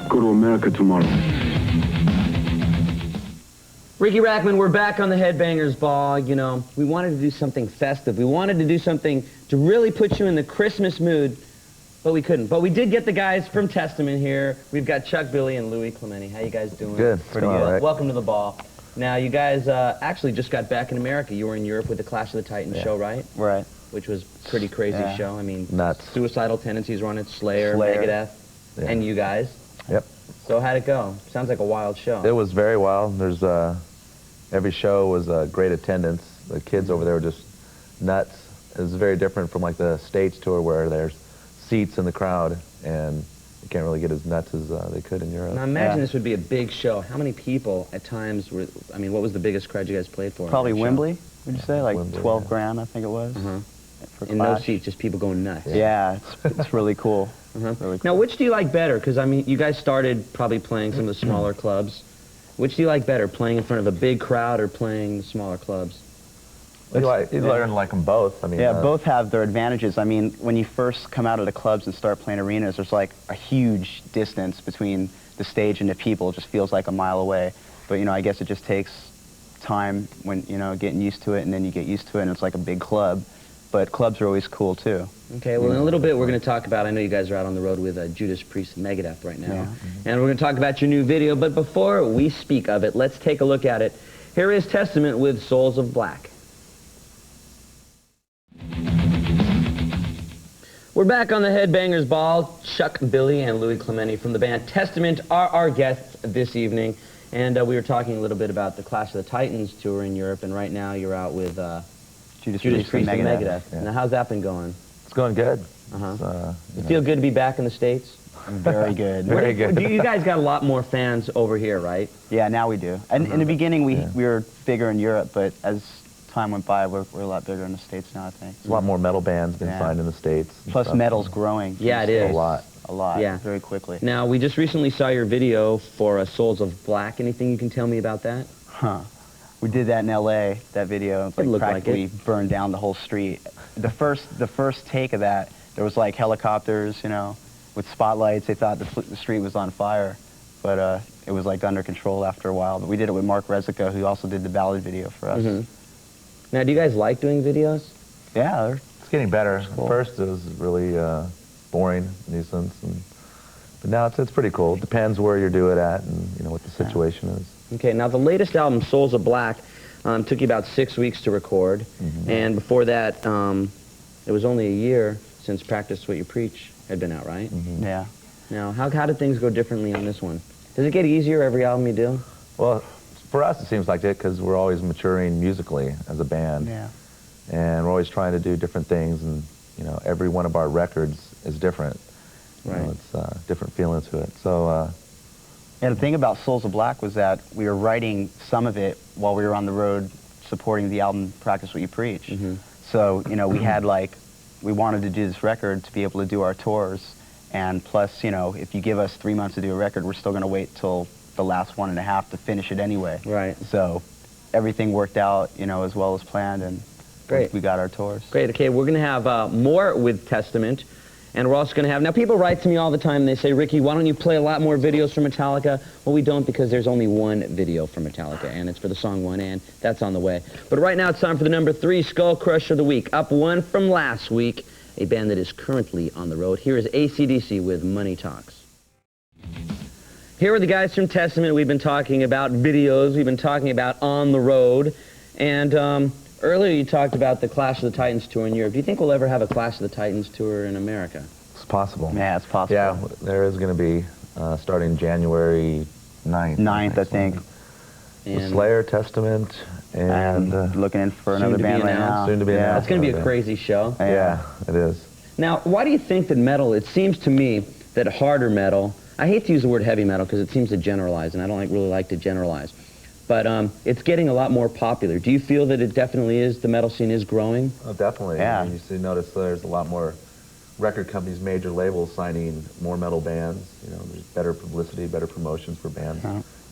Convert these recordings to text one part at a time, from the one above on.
go to America tomorrow. Ricky Rackman, we're back on the Headbangers Ball. You know, we wanted to do something festive. We wanted to do something to really put you in the Christmas mood, but we couldn't. But we did get the guys from Testament here. We've got Chuck Billy and Louis Clementi. How you guys doing? Good. Pretty good. Right. Welcome to the Ball. Now, you guys actually just got back in America. You were in Europe with the Clash of the Titans show, right? Right. Which was a pretty crazy show. I mean, nuts. Suicidal Tendencies were on it, Slayer. Megadeth, and you guys. Yep. So how'd it go? Sounds like a wild show. It was very wild. There's every show was great attendance. The kids over there were just nuts. It was very different from like the States tour where there's seats in the crowd and you can't really get as nuts as they could in Europe. Now imagine this would be a big show. How many people at times were, I mean, what was the biggest crowd you guys played for? Probably Wembley, would you say? Like Wembley, 12 grand, I think it was. And no seats, just people going nuts. Yeah, it's really cool. Really cool. Now, which do you like better? Because, I mean, you guys started probably playing some of the smaller clubs. Which do you like better, playing in front of a big crowd or playing smaller clubs? You learn to like them both. I mean, yeah, both have their advantages. I mean, when you first come out of the clubs and start playing arenas, there's like a huge distance between the stage and the people. It just feels like a mile away. But, you know, I guess it just takes time when, you know, getting used to it, and then you get used to it, and it's like a big club. But clubs are always cool, too. Okay, well, in a little bit, we're going to talk about, I know you guys are out on the road with Judas Priest and Megadeth right now. Yeah. And we're going to talk about your new video. But before we speak of it, let's take a look at it. Here is Testament with Souls of Black. We're back on the Headbangers Ball. Chuck Billy and Louis Clementi from the band Testament are our guests this evening. And we were talking a little bit about the Clash of the Titans tour in Europe, and right now you're out with Judas Priest and Megadeth. Yeah. Now, how's that been going? it's going good. You feel good to be back in the States? Very good. Very good. You guys got a lot more fans over here, right? Yeah, now we do. And in the beginning, we were bigger in Europe, but as time went by, we're a lot bigger in the States now, I think. There's a lot more metal bands being signed in the States. Plus, metal's growing. Yeah, it is. A lot. A lot. Yeah. Very quickly. Now, we just recently saw your video for Souls of Black. Anything you can tell me about that? We did that in L.A., that video. It looked practically like it. burned down the whole street. The first take of that, there was like helicopters, you know, with spotlights. They thought the street was on fire, but it was like under control after a while. But we did it with Mark Rezica, who also did the ballad video for us. Now, do you guys like doing videos? Yeah, it's getting better. Cool. At first, it was really boring, nuisance, but now it's pretty cool. It depends where you do it at and you know what the situation is. Okay, now the latest album, Souls of Black, took you about 6 weeks to record, and before that, it was only a year since Practice What You Preach had been out, right? Yeah. Now, how did things go differently on this one? Does it get easier every album you do? Well, for us, it seems like it because we're always maturing musically as a band. Yeah. And we're always trying to do different things, and you know, every one of our records is different. Right. You know, it's different feeling to it. So. Yeah, the thing about Souls of Black was that we were writing some of it while we were on the road supporting the album Practice What You Preach. So, you know, we had we wanted to do this record to be able to do our tours, and plus, you know, if you give us 3 months to do a record, we're still going to wait till the last 1.5 to finish it anyway. Right. So everything worked out, you know, as well as planned, and Great. We got our tours. Great. Okay, we're going to have more with Testament. And we're also going to have, now people write to me all the time and they say, Ricky, why don't you play a lot more videos from Metallica? Well, we don't, because there's only one video from Metallica, and it's for the song One, and that's on the way. But right now it's time for the number 3 Skull Crusher of the Week. Up one from last week, a band that is currently on the road. Here is AC/DC with Money Talks. Here are the guys from Testament. We've been talking about videos. We've been talking about on the road. And earlier you talked about the Clash of the Titans tour in Europe. Do you think we'll ever have a Clash of the Titans tour in America? It's possible. Yeah, it's possible. Yeah, there is going to be, starting January 9th. 9th, I think. And Slayer, Testament, and looking in for another band right now. Soon to be announced. That's going to be a crazy show. Yeah, it is. Now, why do you think that metal, it seems to me that harder metal, I hate to use the word heavy metal because it seems to generalize, and I don't really like to generalize, but it's getting a lot more popular. Do you feel that it definitely is, the metal scene is growing? Oh, definitely. Yeah. I mean, you notice there's a lot more record companies, major labels signing more metal bands. You know, there's better publicity, better promotions for bands,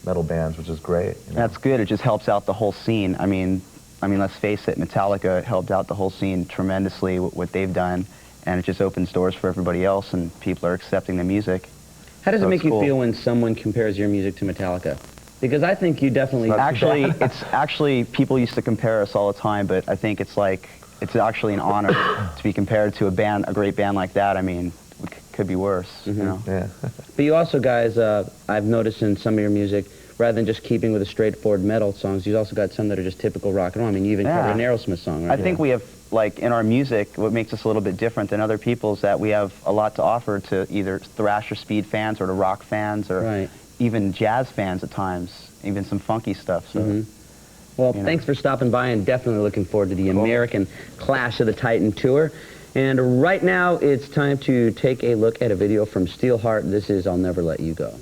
metal bands, which is great. You know? That's good. It just helps out the whole scene. I mean, let's face it, Metallica helped out the whole scene tremendously, what they've done, and it just opens doors for everybody else, and people are accepting the music. How does it So make it's you cool. feel when someone compares your music to Metallica? Because I think you definitely... Actually, people used to compare us all the time, but I think it's actually an honor to be compared to a great band like that. I mean, it could be worse, you know? Yeah. But you also, guys, I've noticed in some of your music, rather than just keeping with the straightforward metal songs, you've also got some that are just typical rock and roll. I mean, you even covered an Aerosmith song, right? I think we have, like, in our music, what makes us a little bit different than other people is that we have a lot to offer to either thrash or speed fans or to rock fans or even jazz fans at times, even some funky stuff. So. Well, thanks for stopping by, and definitely looking forward to the American Clash of the Titan tour. And right now, it's time to take a look at a video from Steelheart. This is I'll Never Let You Go.